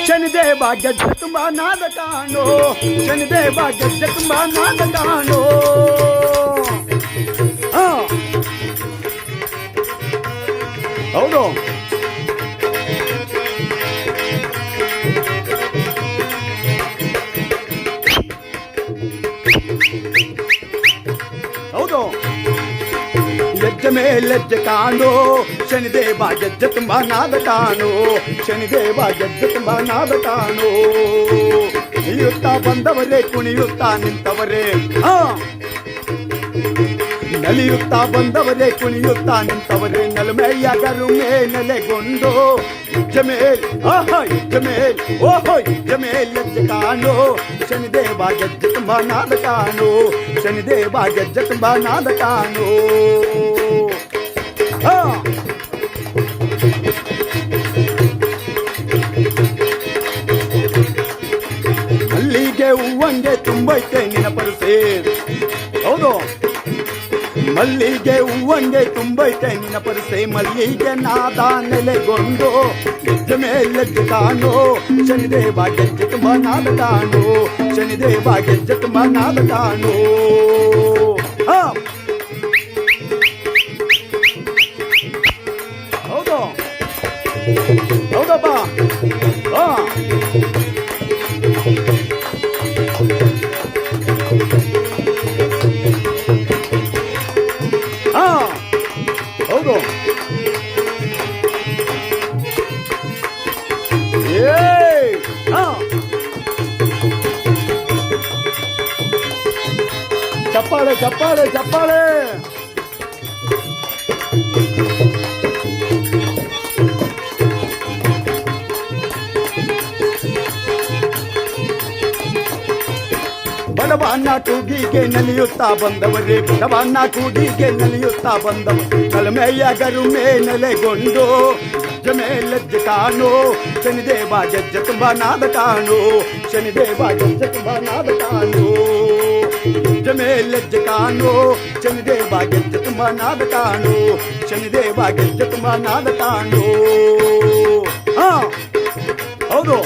ಶನಿದೇವ ಗೆಜ್ಜೆ ತುಂಬ ನಾದ ಕಾಣೋ, ಶನಿದೇವ ಗೆಜ್ಜೆ ತುಂಬ ನಾದ ಕಾಣೋ. ಹೌದು, ಹೌದು. ಗೆಜ್ಜೆ ಮೇಲೆಜ್ಜೆ ಕಾಣೋ, ಶನಿದೇವ ಗೆಜ್ಜೆ ತುಂಬ ನಾದ ಕಾಣೋ, ಶನಿದೇವ ಗೆಜ್ಜೆ ತುಂಬ ನಾದ ಕಾಣೋ. ಇಳಿಯುತ್ತಾ ಬಂದವರೇ, ಕುಣಿಯುತ್ತಾ ನಿಂತವರೇ, ನಲಿಯುತ್ತಾ ಬಂದವರೇ, ಕುಣಿಯುತ್ತಾ ನಿಂತವರೇ, ನಲಮೆಯ ಗರುಮೆ ನೆಲೆಗೊಂಡು ಹೆಜ್ಜೆ ಮೇಲ್, ಆಹಾ ಹೆಜ್ಜೆ ಮೇಲ್, ಓಹೋ ಹೆಜ್ಜೆ ಮೇಲ್ ಹೆಜ್ಜೆ ಕಾಣೋ, ಶನಿದೇವ ಗೆಜ್ಜೆ ತುಂಬ ನಾದ ಕಾಣೋ, ಶನಿದೇವ ಗೆಜ್ಜೆ ತುಂಬ ನಾದ ಕಾಣೋ. ಮಲ್ಲಿಗೆ ಹೂವಂಗೆ ತುಂಬೈತೆ ನಿನ್ನ ಪರಸೆ, ಹೌದು. ಮಲ್ಲಿಗೆ ಹೂವಂಗೆ ತುಂಬೈತೆ ನಿನ್ನ ಪರಸೆ, ಮಲ್ಲಿಗೆ ನಾದ ನೆಲೆಗೊಂಡು ಹೆಜ್ಜೆ ಮೇಲೆಜ್ಜೆ ಕಾಣೋ, ಶನಿದೇವ ಗೆಜ್ಜೆ ತುಂಬ ನಾದ ಕಾಣೋ, ಶನಿದೇವ ಗೆಜ್ಜೆ ತುಂಬ ನಾದ ಕಾಣೋ. ಹೌದು, ಹೌದಪ್ಪ. ಹೌದು, ಚಪ್ಪಾಳೆ ಚಪ್ಪಾಳೆ ಚಪ್ಪಾಳೆ. ಬಡವನ ಕೂಗಿಗೆ ನಲಿಯುತ್ತಾ ಬಂದವರೇ, ಬಡವನ ಕೂಗಿಗೆ ನಲಿಯುತ್ತಾ ಬಂದವರು, ಕಲಮೆಯ ಗರುಮೆ ನೆಲೆಗೊಂಡು ಹೆಜ್ಜೆ ಮೇಲೆಜ್ಜೆ ಕಾಣೋ, ಶನಿದೇವ ಗೆಜ್ಜೆ ತುಂಬ ನಾದ ಕಾಣೋ, ಶನಿದೇವ ಗೆಜ್ಜೆ ತುಂಬ ನಾದ ಕಾಣೋ. ಹೆಜ್ಜೆ ಮೇಲೆಜ್ಜೆ ಕಾಣೋ, ಶನಿದೇವ ಗೆಜ್ಜೆ ತುಂಬ ನಾದ ಕಾಣೋ, ಶನಿದೇವ ಗೆಜ್ಜೆ ತುಂಬ ನಾದ ಕಾಣೋ. ಹೌದು.